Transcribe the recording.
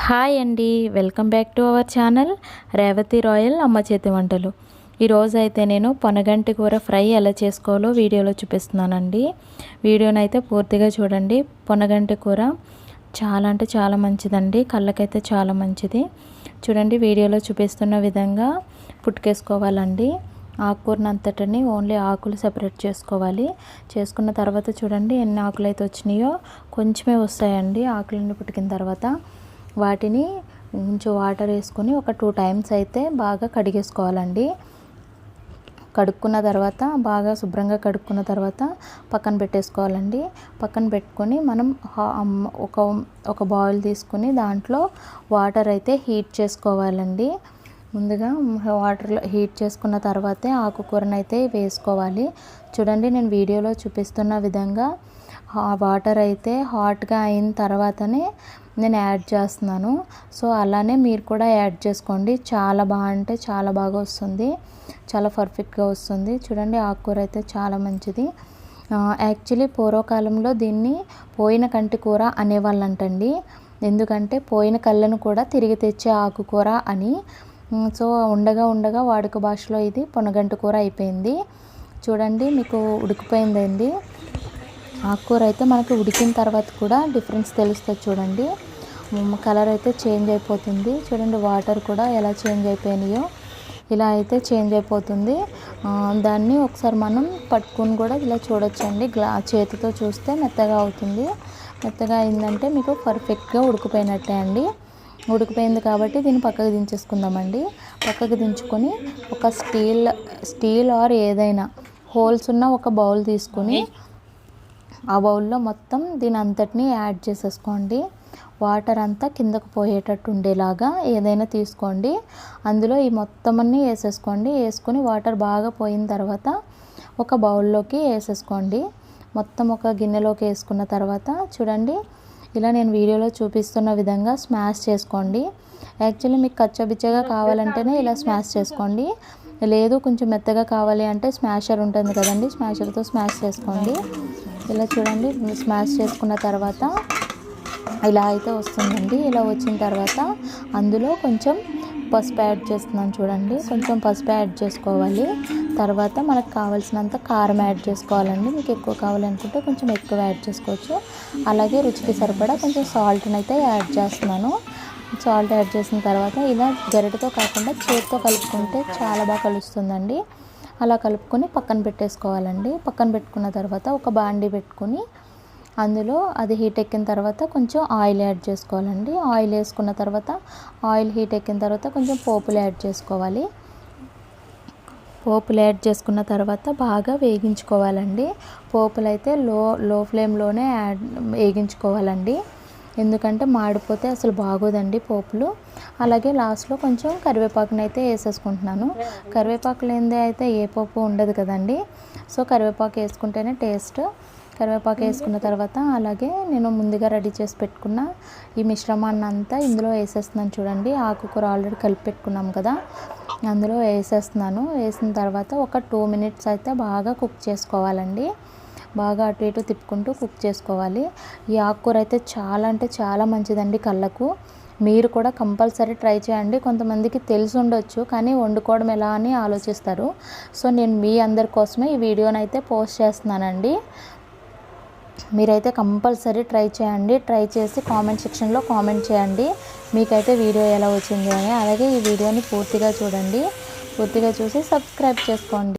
Hi అండి, welcome back to our channel Revathi royal అమ్మ చేతి వంటలు. ఈరోజు అయితే నేను పొనగంటి కూర ఫ్రై ఎలా చేసుకోవాలో వీడియోలో చూపిస్తున్నానండి. వీడియోని అయితే పూర్తిగా చూడండి. పొనగంటి కూర చాలా అంటే చాలా మంచిదండి, కళ్ళకైతే చాలా మంచిది. చూడండి, వీడియోలో చూపిస్తున్న విధంగా పుట్టుకేసుకోవాలండి. ఆకుకూరను అంతటిని ఓన్లీ ఆకులు సెపరేట్ చేసుకోవాలి. చేసుకున్న తర్వాత చూడండి ఎన్ని ఆకులు అయితే వచ్చినాయో, కొంచెమే వస్తాయండి. ఆకులన్నీ పుట్టుకిన తర్వాత వాటిని కొంచెం వాటర్ వేసుకొని ఒక 2 టైమ్స్ అయితే బాగా కడిగేసుకోవాలండి. కడుక్కున్న తర్వాత బాగా శుభ్రంగా కడుక్కున్న తర్వాత పక్కన పెట్టేసుకోవాలండి. పక్కన పెట్టుకొని మనం ఒక బౌల్ తీసుకొని దాంట్లో వాటర్ అయితే హీట్ చేసుకోవాలండి. ముందుగా వాటర్లో హీట్ చేసుకున్న తర్వాతే ఆకుకూరను అయితే వేసుకోవాలి. చూడండి, నేను వీడియోలో చూపిస్తున్న విధంగా వాటర్ అయితే హాట్గా అయిన తర్వాతనే నేను యాడ్ చేస్తున్నాను. సో అలానే మీరు కూడా యాడ్ చేసుకోండి. చాలా అంటే చాలా బాగా వస్తుంది, చాలా పర్ఫెక్ట్గా వస్తుంది. చూడండి, ఆకుకూర అయితే చాలా మంచిది. యాక్చువల్లీ పూర్వకాలంలో దీన్ని పోయిన కంటి కూర అనేవాళ్ళంటండి. ఎందుకంటే పోయిన కళ్ళను కూడా తిరిగి తెచ్చే ఆకుకూర అని. సో ఉండగా వాడుక భాషలో ఇది పొనగంటి కూర అయిపోయింది. చూడండి, మీకు ఉడికిపోయిందండి. ఆకుకూర అయితే మనకి ఉడికిన తర్వాత కూడా డిఫరెన్స్ తెలుస్తుంది. చూడండి, కలర్ అయితే చేంజ్ అయిపోతుంది. చూడండి, వాటర్ కూడా ఎలా చేంజ్ అయిపోయినాయో ఇలా అయితే చేంజ్ అయిపోతుంది. దాన్ని ఒకసారి మనం పట్టుకొని కూడా ఇలా చూడొచ్చండి. చేతితో చూస్తే మెత్తగా అవుతుంది. మెత్తగా అయిందంటే మీకు పర్ఫెక్ట్గా ఉడికిపోయినట్టే అండి. ఉడికిపోయింది కాబట్టి దీన్ని పక్కకు దించేసుకుందామండి. పక్కకు దించుకొని ఒక స్టీల్ ఆర్ ఏదైనా హోల్స్ ఉన్న ఒక బౌల్ తీసుకొని ఆ బౌల్లో మొత్తం దీని అంతటిని యాడ్ చేసేసుకోండి. వాటర్ అంతా కిందకు పోయేటట్టు ఉండేలాగా ఏదైనా తీసుకోండి. అందులో ఈ మొత్తం అన్నీ వేసేసుకోండి. వేసుకొని వాటర్ బాగా పోయిన తర్వాత ఒక బౌల్లోకి వేసేసుకోండి. మొత్తం ఒక గిన్నెలోకి వేసుకున్న తర్వాత చూడండి, ఇలా నేను వీడియోలో చూపిస్తున్న విధంగా స్మాష్ చేసుకోండి. యాక్చువల్లీ మీకు కచ్చబిచ్చగా కావాలంటేనే ఇలా స్మాష్ చేసుకోండి. లేదు కొంచెం మెత్తగా కావాలి అంటే స్మాషర్ ఉంటుంది కదండి, స్మాషర్తో స్మాష్ చేసుకోండి. ఇలా చూడండి, స్మాష్ చేసుకున్న తర్వాత ఇలా అయితే వస్తుందండి. ఇలా వచ్చిన తర్వాత అందులో కొంచెం పసుపు యాడ్ చేస్తున్నాను. చూడండి, కొంచెం పసుపు యాడ్ చేసుకోవాలి. తర్వాత మనకు కావాల్సినంత కారం యాడ్ చేసుకోవాలండి. మీకు ఎక్కువ కావాలనుకుంటే కొంచెం ఎక్కువ యాడ్ చేసుకోవచ్చు. అలాగే రుచికి సరిపడా కొంచెం సాల్ట్ని అయితే యాడ్ చేస్తున్నాను. సాల్ట్ యాడ్ చేసిన తర్వాత ఇలా గరిటెతో కాకుండా చేతితో కలుపుకుంటే చాలా బాగా కలుస్తుందండి. అలా కలుపుకొని పక్కన పెట్టేసుకోవాలండి. పక్కన పెట్టుకున్న తర్వాత ఒక బాండీ పెట్టుకొని అందులో అది హీట్ ఎక్కిన తర్వాత కొంచెం ఆయిల్ యాడ్ చేసుకోవాలండి. ఆయిల్ వేసుకున్న తర్వాత ఆయిల్ హీట్ ఎక్కిన తర్వాత కొంచెం పోపులు యాడ్ చేసుకోవాలి. పోపులు యాడ్ చేసుకున్న తర్వాత బాగా వేగించుకోవాలండి. పోపులు అయితే లో ఫ్లేమ్లోనే వేగించుకోవాలండి. ఎందుకంటే మాడిపోతే అసలు బాగోదండి పోపులు. అలాగే లాస్ట్లో కొంచెం కరివేపాకుని అయితే వేసేసుకుంటున్నాను. కరివేపాకు లేనిదే అయితే ఏ పోపు ఉండదు కదండి. సో కరివేపాకు వేసుకుంటేనే టేస్ట్. కరివేపాకు వేసుకున్న తర్వాత అలాగే నేను ముందుగా రెడీ చేసి పెట్టుకున్న ఈ మిశ్రమాన్ని అంతా ఇందులో వేసేస్తున్నాను. చూడండి, ఆకుకూర ఆల్రెడీ కలిపి పెట్టుకున్నాం కదా, అందులో వేసేస్తున్నాను. వేసిన తర్వాత ఒక 2 మినిట్స్ అయితే బాగా కుక్ చేసుకోవాలండి. బాగా అటు ఇటు తిప్పుకుంటూ కుక్ చేసుకోవాలి. ఈ ఆకుకూర అయితే చాలా అంటే చాలా మంచిదండి కళ్ళకు. మీరు కూడా కంపల్సరీ ట్రై చేయండి. కొంతమందికి తెలిసి ఉండొచ్చు కానీ వండుకోవడం ఎలా అని ఆలోచిస్తారు. సో నేను మీ అందరి కోసమే ఈ వీడియోని అయితే పోస్ట్ చేస్తున్నానండి. మీరైతే కంపల్సరీ ట్రై చేయండి. ట్రై చేసి కామెంట్ సెక్షన్లో కామెంట్ చేయండి మీకైతే వీడియో ఎలా వచ్చింది అని. అలాగే ఈ వీడియోని పూర్తిగా చూడండి. పూర్తిగా చూసి సబ్స్క్రైబ్ చేసుకోండి.